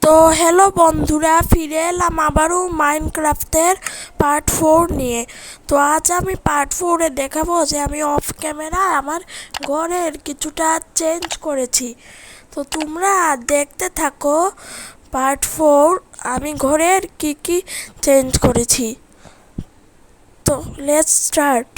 তো হ্যালো বন্ধুরা, ফিরে এলাম আবারও মাইনক্রাফটের পার্ট 4 নিয়ে। তো আজ আমি পার্ট 4-এ দেখাবো যে আমি অফ ক্যামেরা আমার ঘরের কিছুটা চেঞ্জ করেছি। তো তোমরা দেখতে থাকো পার্ট 4 আমি ঘরের কি কি চেঞ্জ করেছি। তো লেটস স্টার্ট।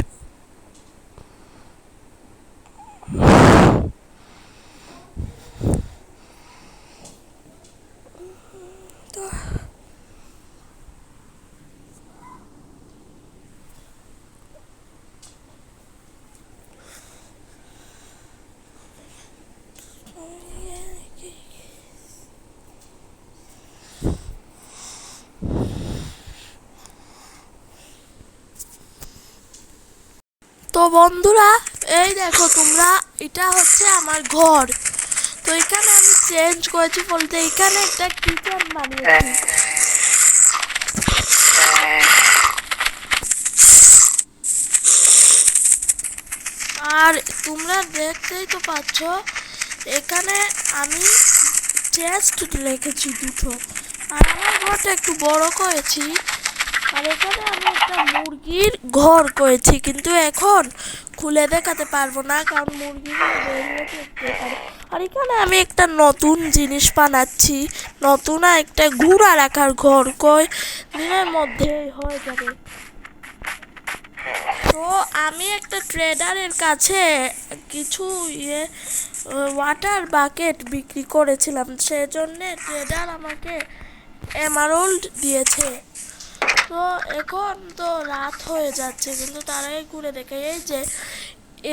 তো বন্ধুরা, এই দেখো তোমরা, এটা হচ্ছে আমার ঘর। তো এখানে আমি চেঞ্জ করেছি বলতে এখানে একটা কিচেন বানিয়েছি। আর তোমরা দেখতেই তো পাচ্ছ এখানে আমি চেস্ট রেখেছি দুটো। আর আমার ঘরটা একটু বড় করেছি। আর এখানে আমি একটা মুরগির ঘর করেছি, কিন্তু এখন খুলে দেখাতে পারবো না কারণ মুরগিগুলো বেরিয়ে যেতে পারে। আর এখানে আমি একটা নতুন জিনিস বানাচ্ছি, নতুন একটা ঘোড়া রাখার ঘর। কয় দিনের মধ্যে হয়ে যাবে। তো আমি একটা ট্রেডারের কাছে কিছু ওয়াটার বাকেট বিক্রি করেছিলাম, সেজন্য ট্রেডার আমাকে এমারল্ড দিয়েছে। তো এখন তো রাত হয়ে যাচ্ছে, কিন্তু তার আগে ঘুরে দেখে এই যে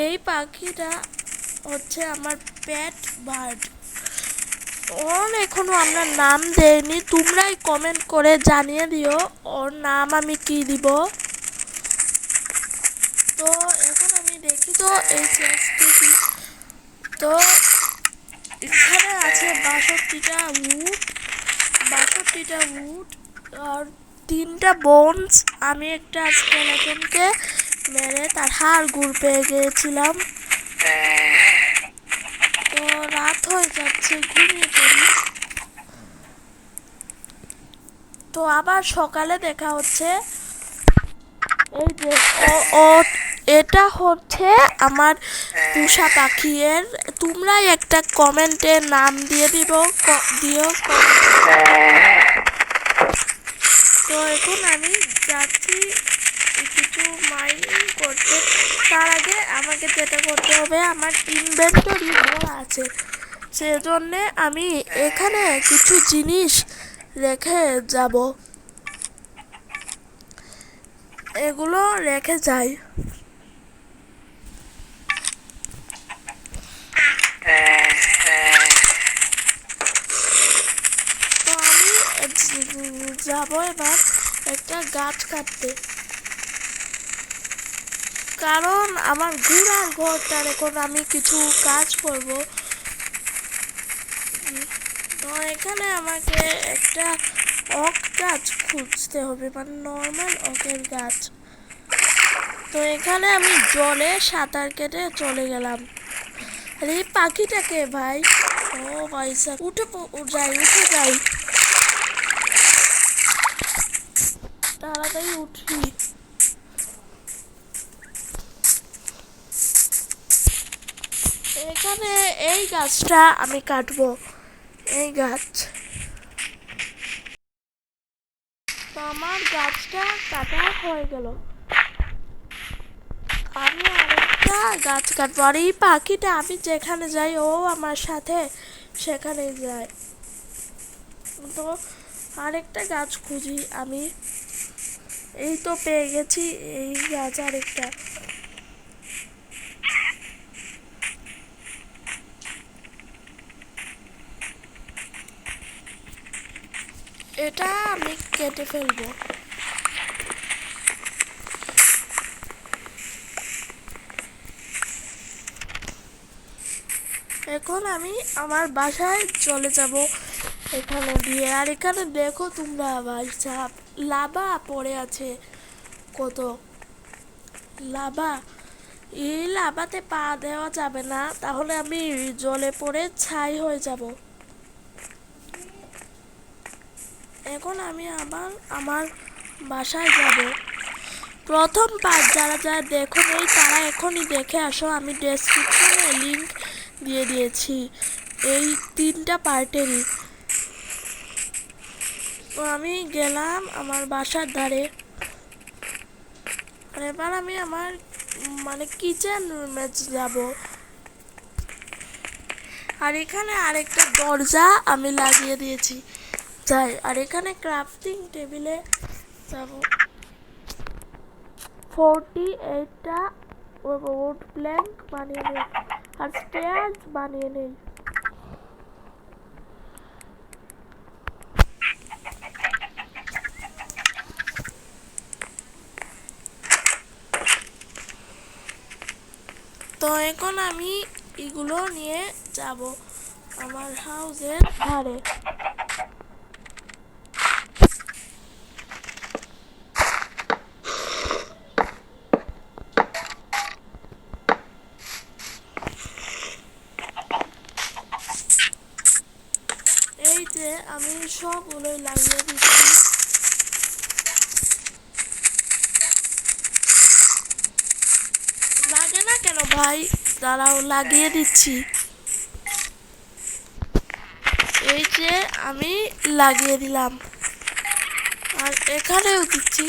এই পাখিটা হচ্ছে আমার পেট বার্ড। ওর এখনো আমরা নাম দেইনি, তোমরাই কমেন্ট করে জানিয়ে দিও ওর নাম আমি কি দিব। তো এখন আমি দেখি তো এই চেষ্টা কি। তো এখানে আছে 62টা উড আর 3টা বোনস। আমি একটা স্কেলেটনকে মেরে তার হাড় গুড় পেয়ে গিয়েছিলাম। তো রাত হয়ে যাচ্ছে, ঘুমিয়ে পড়ি। তো আবার সকালে দেখা হচ্ছে। এই যে এটা হচ্ছে আমার পোষা পাখির। তোমরাই একটা কমেন্টে নাম দিয়ে দিও। তো এখন আমি যাচ্ছি কিছু মাইনিং করতে। তার আগে আমাকে যেটা করতে হবে, আমার ইনভেন্টরি ভরা আছে, সেজন্যে আমি এখানে কিছু জিনিস রেখে যাব, এগুলো রেখে যাই। তো আমি যাব এবার একটা গাছ কাটতে, কারণ আমার ঘোড়ার ঘরটার এখন আমি কিছু কাজ করব। তো এখানে আমাকে একটা ওক গাছ খুঁজতে হবে, মানে নর্মাল ওকের গাছ। তো এখানে আমি জলে সাঁতার কেটে চলে গেলাম। আর এই পাখিটাকে ভাই, ও পয়সা উঠে যাই তাড়াতাড়ি উঠি। এখানে এই গাছটা আমি কাটবো, এই গাছ। তো আমার গাছটা কাটা হয়ে গেল, আমি আরেকটা গাছ কাটবো। আর এই পাখিটা আমি যেখানে যাই ও আমার সাথে সেখানেই যায়। তো আরেকটা গাছ খুঁজি আমি, এই তো পেয়ে গেছি এই গাছ আরেকটা। এটা আমি কেটে ফেলবো। এখন আমি আমার বাসায় চলে যাব এখানে দিয়ে। আর এখানে দেখো তোমরা ভাই সাপ লাভা পড়ে আছে, কত লাভা। এই লাভাতে পা দেওয়া যাবে না, তাহলে আমি জলে পড়ে ছাই হয়ে যাব। এখন আমি আবার আমার বাসায় যাব। প্রথম পার্ট যারা যারা দেখো নেই তারা এখনই দেখে আসো, আমি ডেসক্রিপশনে লিংক দিয়ে দিয়েছি এই 3টা পার্টেরই। তো আমি গেলাম আমার বাসার ধারে, আর এবার আমি আমার মানে কিচেন রুমে যাব। আর এখানে আরেকটা দরজা আমি লাগিয়ে দিয়েছি যাই। আর এখানে ক্রাফটিং টেবিলে যাব 48টা উড প্ল্যাঙ্ক বানিয়ে নেই আর স্টেয়ার্স বানিয়ে নেই। তো এখন আমি এগুলো নিয়ে যাব আমার হাউসের ধারে। এই যে আমি সবগুলোই লাগিয়ে দিচ্ছি। লাগে না কেন ভাই? দাঁড়াও, লাগিয়ে দিচ্ছি। এই যে আমি লাগিয়ে দিলাম, আর এখানেও দিচ্ছি।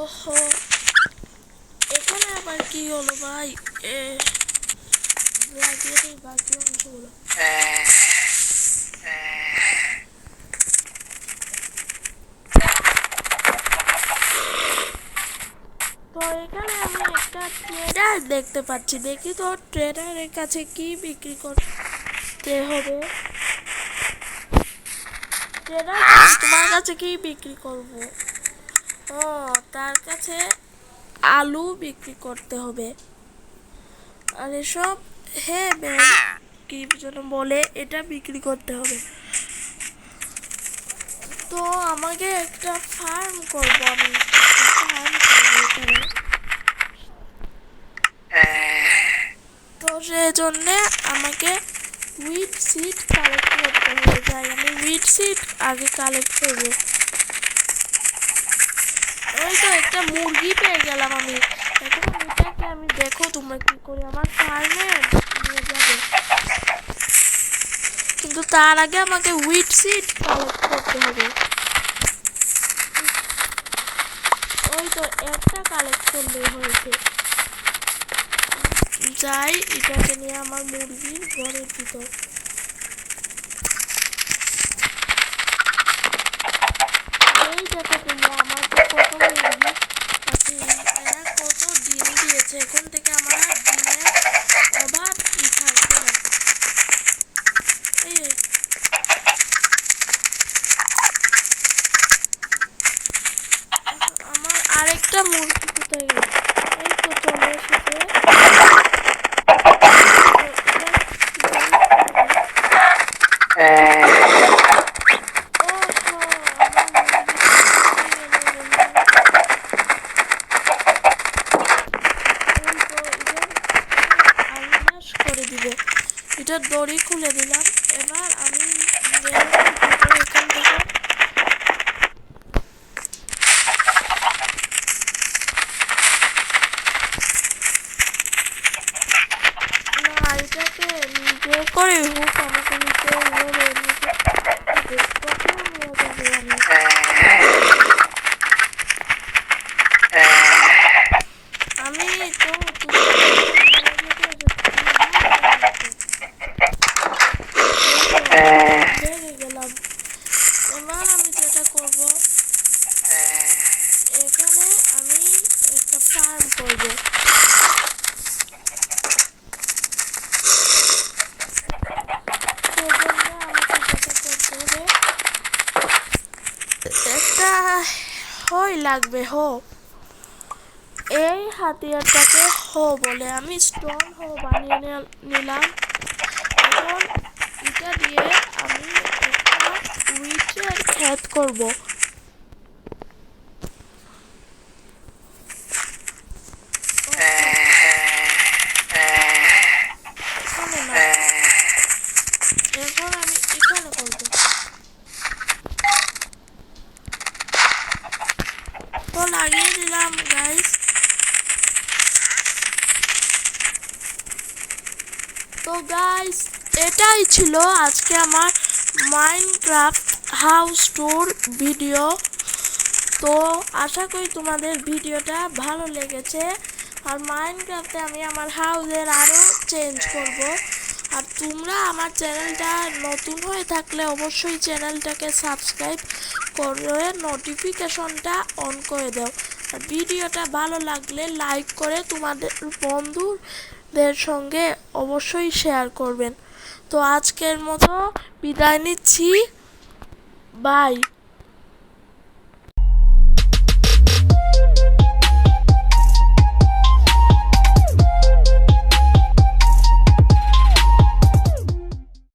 ওহো, এখানে আবার কি হলো ভাই? লাগিয়ে দিই বাকি অংশগুলো। তো এখানে আমি একটা ট্রেডার দেখতে পাচ্ছি, দেখি তো ট্রেডারের কাছে কি বিক্রি করতে হবে। ট্রেডার, তোমার কাছে কি বিক্রি করব? ও, তার কাছে আলু বিক্রি করতে হবে। আর এসব হ্যাঁ কি যেন বলে, এটা বিক্রি করতে হবে। তো আমাকে একটা ফার্ম করব, আমি ফার্ম করবো এখানে। তো সেজন্যে আমাকে উইড সিড কালেক্ট করতে হবে। যাই আমি উইড সিড আগে কালেক্ট করব। ওই তো একটা মুরগি পেয়ে গেলাম আমি। এখন এটাকে আমি দেখো তোমরা কি করে আমার ফার্মে নিয়ে যাবে, কিন্তু তার আগে আমাকে উইড সিড কালেক্ট করতে হবে। ওই তো একটা কালেক্ট করলেই হয়েছে। যাই এটাকে নিয়ে আমার মুরগির ঘরের ভিতর। এই দেখো তোমরা আমার যে কত মুরগি আছে, এরা কত ডিম দিয়েছে। এখন থেকে আমার আর ডিমের অভাব থাকবে না। এই আমার আরেকটা মুরগি কোথায় গেল? এই তো চলে এসেছে। এটার দড়ি খুলে দিলাম। এবার আমি এখান থেকে না, এটাকে নিজে করে হোক আমাকে নিতে হবে। আমি তো গেলাম। এবার আমি যেটা করব, এখানে আমি একটা ফার্ম করব। একটা হই লাগবে এই হাতিয়ারটাকে বলে আমি স্টোন বানিয়ে নিলাম। এখন এটা দিয়ে আমি একটা উইচের ক্ষেত করব। গাইস, এটাই ছিল আজকে আমার মাইনক্রাফট হাউস ট্যুর ভিডিও। তো আশা করি তোমাদের ভিডিওটা ভালো লেগেছে। আর মাইনক্রাফটে আমি আমার হাউসের আরও চেঞ্জ করব। আর তোমরা আমার চ্যানেলটা নতুন হয়ে থাকলে অবশ্যই চ্যানেলটাকে সাবস্ক্রাইব করে নোটিফিকেশনটা অন করে দাও। আর ভিডিওটা ভালো লাগলে লাইক করে তোমাদের বন্ধুদের সঙ্গে অবশ্যই শেয়ার করবেন। তো আজকের মতো বিদায় নিচ্ছি, বাই।